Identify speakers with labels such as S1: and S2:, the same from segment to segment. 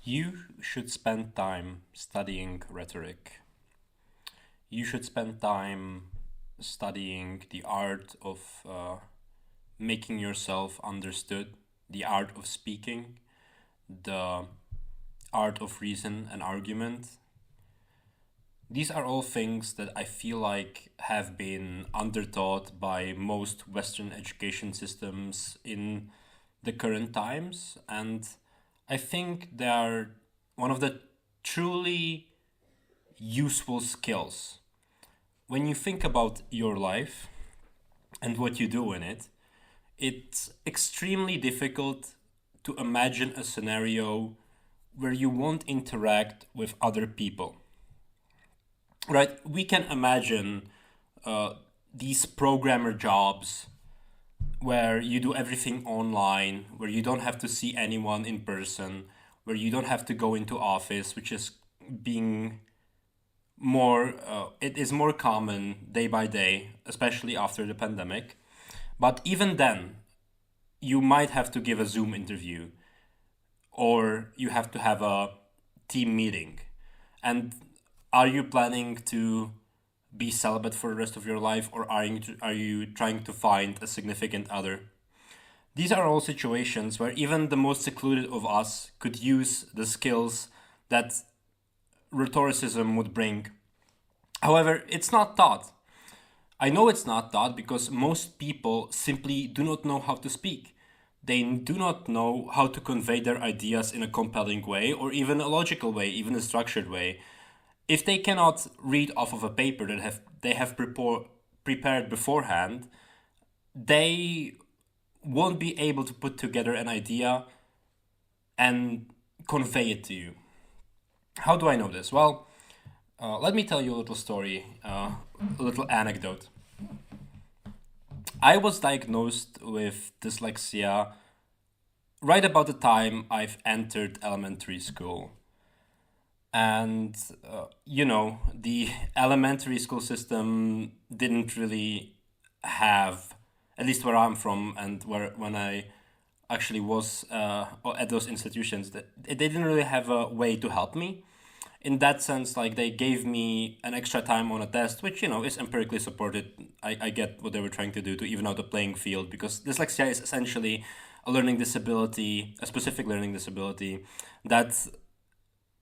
S1: You should spend time studying rhetoric. You should spend time studying the art of making yourself understood, the art of speaking, the art of reason and argument. These are all things that I feel like have been undertaught by most Western education systems in the current times, and I think they are one of the truly useful skills. When you think about your life and what you do in it, it's extremely difficult to imagine a scenario where you won't interact with other people. Right? We can imagine these programmer jobs where you do everything online, where you don't have to see anyone in person, where you don't have to go into office, which is being it is more common day by day, especially after the pandemic. But even then, you might have to give a Zoom interview or you have to have a team meeting. And are you planning to be celibate for the rest of your life, or are you trying to find a significant other? These are all situations where even the most secluded of us could use the skills that rhetoricism would bring. However, it's not taught. I know it's not taught because most people simply do not know how to speak. They do not know how to convey their ideas in a compelling way, or even a logical way, even a structured way. If they cannot read off of a paper that they have prepared beforehand, they won't be able to put together an idea and convey it to you. How do I know this? Well, let me tell you a little story, a little anecdote. I was diagnosed with dyslexia right about the time I've entered elementary school. And, the elementary school system didn't really have, at least where I'm from and when I actually was at those institutions, that they didn't really have a way to help me. In that sense, like they gave me an extra time on a test, which, is empirically supported. I get what they were trying to do to even out the playing field, because dyslexia is essentially a learning disability, a specific learning disability that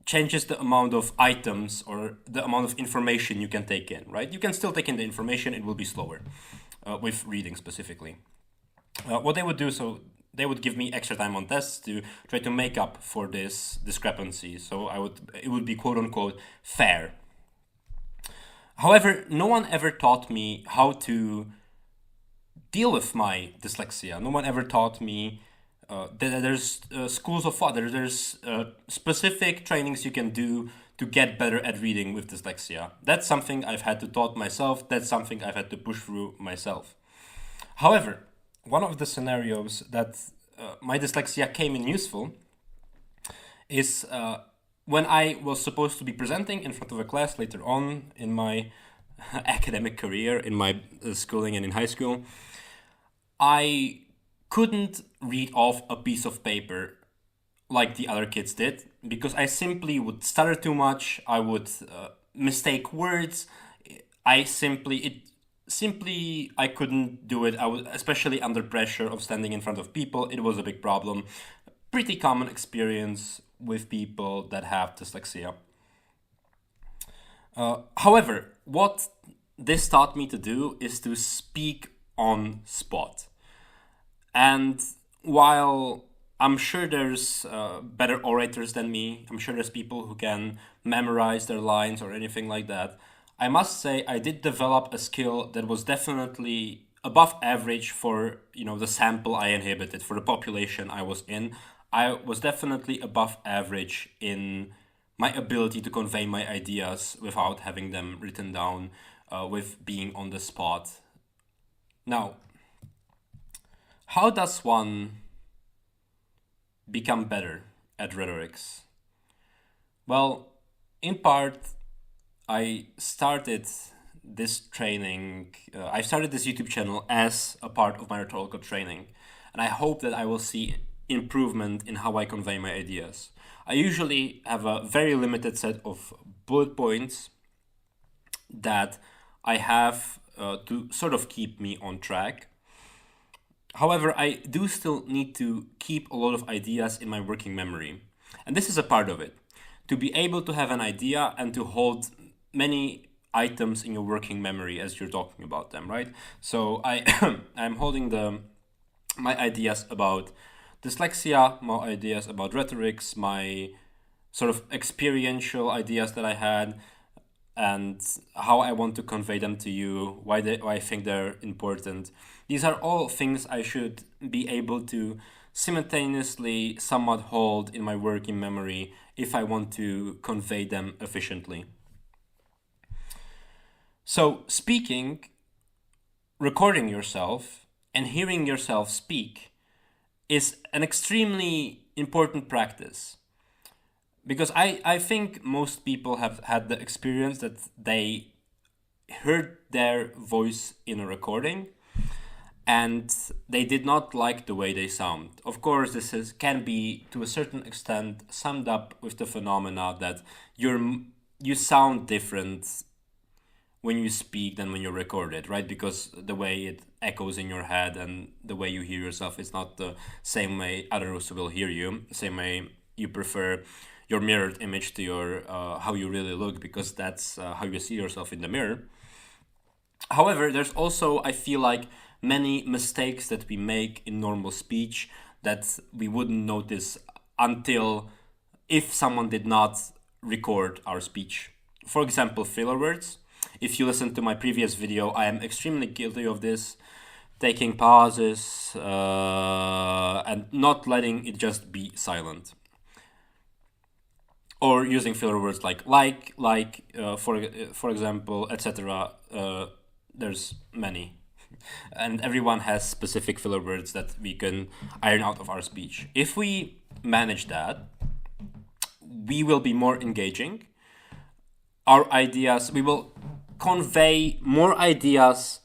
S1: changes the amount of items or the amount of information you can take in, right? You can still take in the information, it will be slower with reading specifically. What they would do, so they would give me extra time on tests to try to make up for this discrepancy. So it would be quote unquote fair. However, no one ever taught me how to deal with my dyslexia. No one ever taught me there's schools of thought. There's specific trainings you can do to get better at reading with dyslexia. That's something I've had to taught myself. That's something I've had to push through myself. However, one of the scenarios that my dyslexia came in useful is when I was supposed to be presenting in front of a class later on in my academic career, in my schooling and in high school. I couldn't read off a piece of paper like the other kids did because I simply would stutter too much. I would mistake words. I couldn't do it. I was especially under pressure of standing in front of people. It was a big problem. Pretty common experience with people that have dyslexia. However, what this taught me to do is to speak on spot. And while I'm sure there's better orators than me, I'm sure there's people who can memorize their lines or anything like that, I must say I did develop a skill that was definitely above average for the sample I inhabited, for the population I was in. I was definitely above average in my ability to convey my ideas without having them written down, with being on the spot. Now, how does one become better at rhetorics? Well, in part, I started this training, I started this YouTube channel as a part of my rhetorical training. And I hope that I will see improvement in how I convey my ideas. I usually have a very limited set of bullet points that I have to sort of keep me on track. However, I do still need to keep a lot of ideas in my working memory. And this is a part of it. To be able to have an idea and to hold many items in your working memory as you're talking about them, right? So I'm holding my ideas about dyslexia, my ideas about rhetorics, my sort of experiential ideas that I had, and how I want to convey them to you, why I think they're important. These are all things I should be able to simultaneously somewhat hold in my working memory if I want to convey them efficiently. So speaking, recording yourself, and hearing yourself speak is an extremely important practice. Because I think most people have had the experience that they heard their voice in a recording and they did not like the way they sound. Of course, can be to a certain extent summed up with the phenomena that you sound different when you speak than when you record it, right? Because the way it echoes in your head and the way you hear yourself is not the same way others will hear you, the same way you prefer your mirrored image to your how you really look, because that's how you see yourself in the mirror. However, there's also, I feel like, many mistakes that we make in normal speech that we wouldn't notice until if someone did not record our speech. For example, filler words. If you listen to my previous video, I am extremely guilty of this, taking pauses and not letting it just be silent. Or using filler words like for example, etc. There's many. And everyone has specific filler words that we can iron out of our speech. If we manage that, we will be more engaging. Our ideas, we will convey more ideas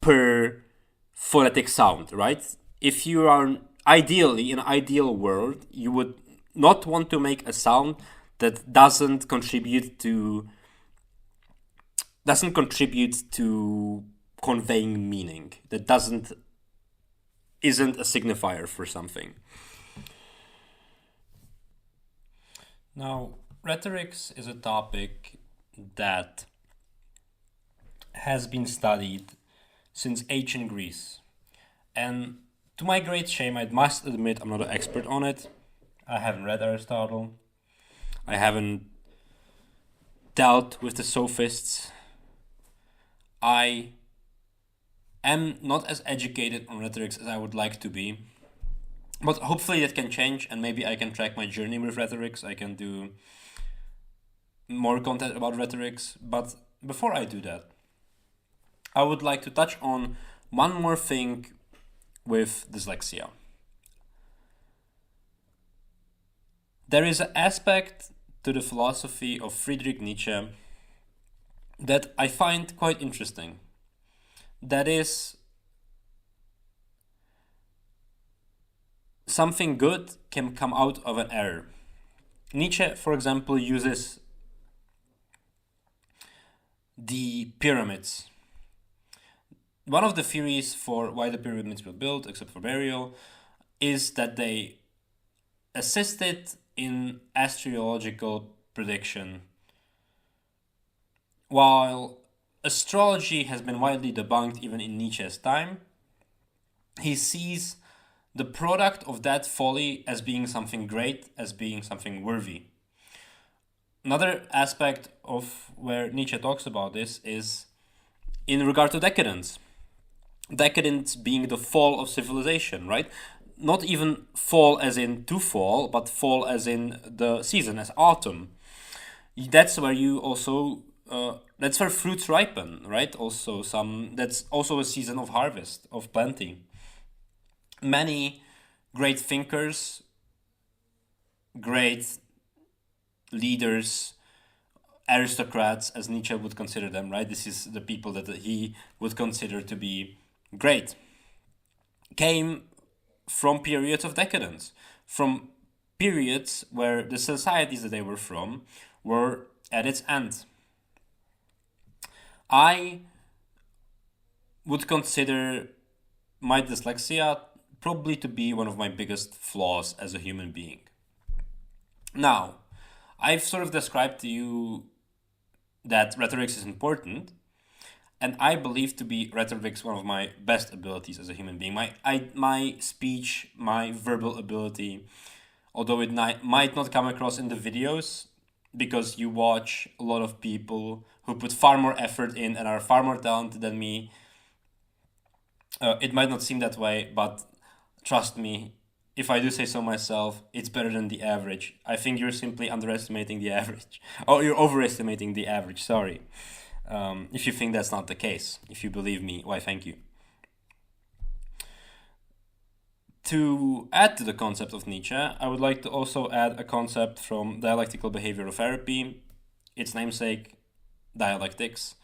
S1: per phonetic sound, right? If you are ideally in an ideal world, you would not want to make a sound that doesn't contribute to conveying meaning, that isn't a signifier for something. Now, rhetorics is a topic that has been studied since ancient Greece. And to my great shame, I must admit I'm not an expert on it. I haven't read Aristotle. I haven't dealt with the sophists. I am not as educated on rhetorics as I would like to be. But hopefully that can change, and maybe I can track my journey with rhetorics. I can do more content about rhetorics. But before I do that, I would like to touch on one more thing with dyslexia. There is an aspect to the philosophy of Friedrich Nietzsche that I find quite interesting. That is, something good can come out of an error. Nietzsche, for example, uses the pyramids. One of the theories for why the pyramids were built, except for burial, is that they assisted in astrological prediction. While astrology has been widely debunked even in Nietzsche's time, he sees the product of that folly as being something great, as being something worthy. Another aspect of where Nietzsche talks about this is in regard to decadence. Decadence being the fall of civilization, right? Not even fall as in to fall, but fall as in the season, as autumn. That's where you also that's where fruits ripen, right? That's also a season of harvest, of plenty. Many great thinkers, great leaders, aristocrats, as Nietzsche would consider them, right? This is the people that he would consider to be great, came from periods of decadence, from periods where the societies that they were from were at its end. I would consider my dyslexia probably to be one of my biggest flaws as a human being. Now, I've sort of described to you that rhetorics is important, and I believe to be rhetorics one of my best abilities as a human being. My speech, my verbal ability, although it might not come across in the videos, because you watch a lot of people who put far more effort in and are far more talented than me. It might not seem that way, but trust me, if I do say so myself, it's better than the average. I think you're simply underestimating the average. Oh, you're overestimating the average, sorry. If you think that's not the case, if you believe me, why, thank you. To add to the concept of Nietzsche, I would like to also add a concept from dialectical behavioral therapy, its namesake, dialectics.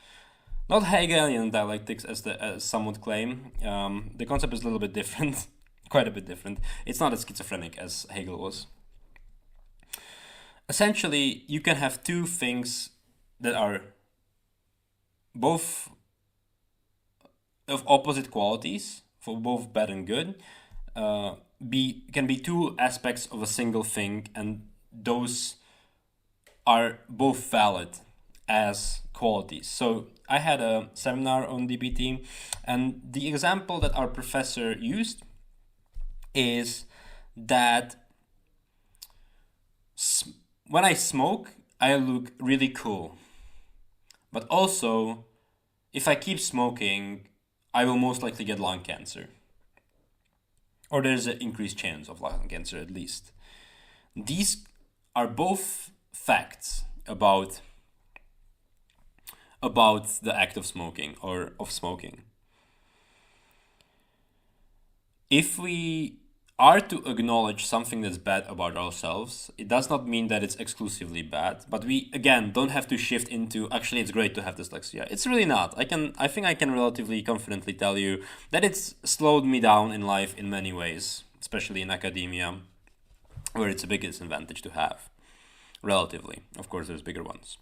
S1: Not Hegelian dialectics, as some would claim. The concept is a little bit different, quite a bit different. It's not as schizophrenic as Hegel was. Essentially, you can have two things that are both of opposite qualities, for both bad and good, can be two aspects of a single thing, and those are both valid as qualities. So I had a seminar on DBT, and the example that our professor used is that when I smoke, I look really cool. But also, if I keep smoking, I will most likely get lung cancer. Or there's an increased chance of lung cancer, at least. These are both facts about the act of smoking, or of smoking. If we are to acknowledge something that's bad about ourselves, it does not mean that it's exclusively bad, but we, again, don't have to shift into, actually, it's great to have dyslexia. It's really not. I think I can relatively confidently tell you that it's slowed me down in life in many ways, especially in academia, where it's a big disadvantage to have, relatively. Of course, there's bigger ones.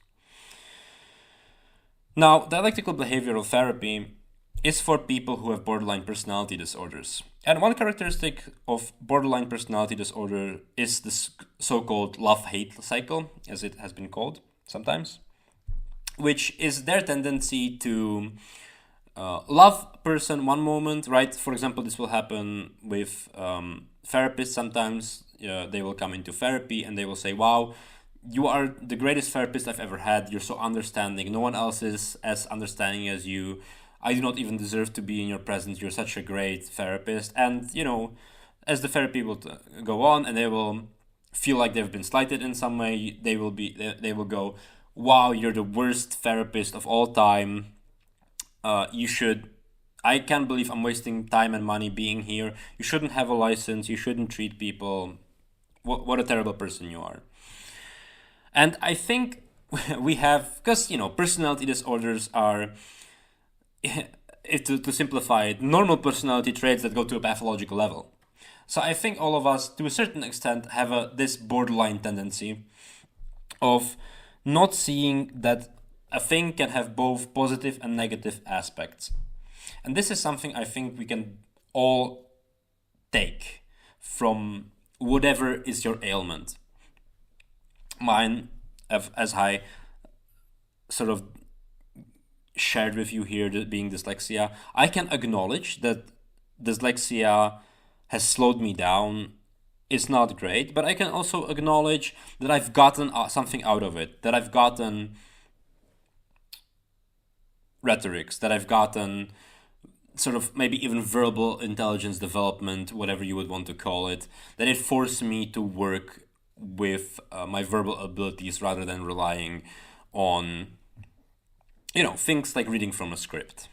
S1: Now, dialectical behavioral therapy is for people who have borderline personality disorders. And one characteristic of borderline personality disorder is this so-called love-hate cycle, as it has been called sometimes, which is their tendency to love a person one moment, right? For example, this will happen with therapists sometimes. They will come into therapy and they will say, wow, you are the greatest therapist I've ever had. You're so understanding. No one else is as understanding as you. I do not even deserve to be in your presence. You're such a great therapist. And, as the therapy will go on and they will feel like they've been slighted in some way, they will go, wow, you're the worst therapist of all time. I can't believe I'm wasting time and money being here. You shouldn't have a license. You shouldn't treat people. What a terrible person you are. And I think we have, because, personality disorders are, to simplify it, normal personality traits that go to a pathological level. So I think all of us, to a certain extent, have this borderline tendency of not seeing that a thing can have both positive and negative aspects. And this is something I think we can all take from whatever is your ailment. Mine, as I sort of shared with you here, being dyslexia, I can acknowledge that dyslexia has slowed me down. It's not great, but I can also acknowledge that I've gotten something out of it, that I've gotten rhetorics, that I've gotten sort of maybe even verbal intelligence development, whatever you would want to call it, that it forced me to work with my verbal abilities rather than relying on, things like reading from a script.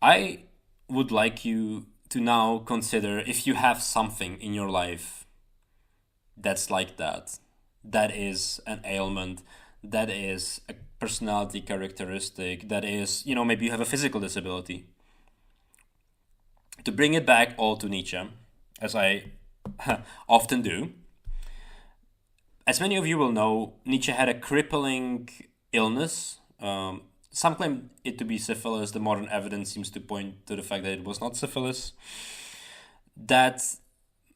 S1: I would like you to now consider if you have something in your life that's like that is an ailment, that is a personality characteristic, that is, maybe you have a physical disability. To bring it back all to Nietzsche, as I often do, as many of you will know, Nietzsche had a crippling illness. Some claim it to be syphilis. The modern evidence seems to point to the fact that it was not syphilis. That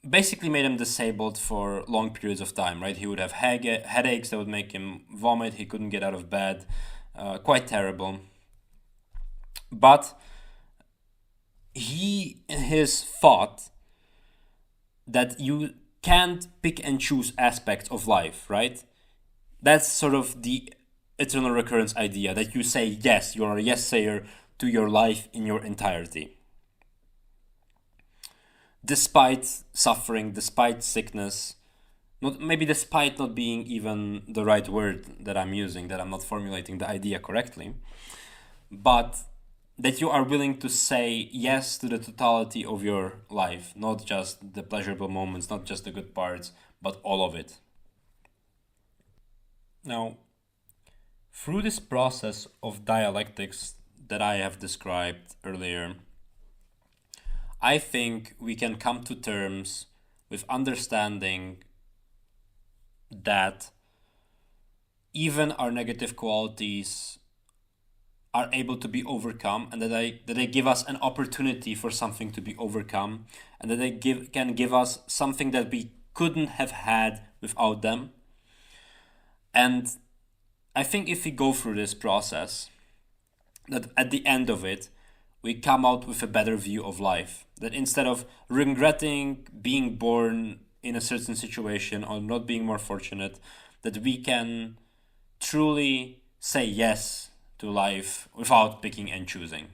S1: basically made him disabled for long periods of time, right? He would have headaches that would make him vomit. He couldn't get out of bed. Quite terrible. But his thought that you can't pick and choose aspects of life, right? That's sort of the eternal recurrence idea, that you say yes, you're a yes sayer to your life in your entirety. Despite suffering, despite sickness, maybe despite not being even the right word that I'm using, that I'm not formulating the idea correctly, but that you are willing to say yes to the totality of your life, not just the pleasurable moments, not just the good parts, but all of it. Now, through this process of dialectics that I have described earlier, I think we can come to terms with understanding that even our negative qualities are able to be overcome, and that they give us an opportunity for something to be overcome, and that they can give us something that we couldn't have had without them. And I think if we go through this process, that at the end of it, we come out with a better view of life. That instead of regretting being born in a certain situation or not being more fortunate, that we can truly say yes to life without picking and choosing.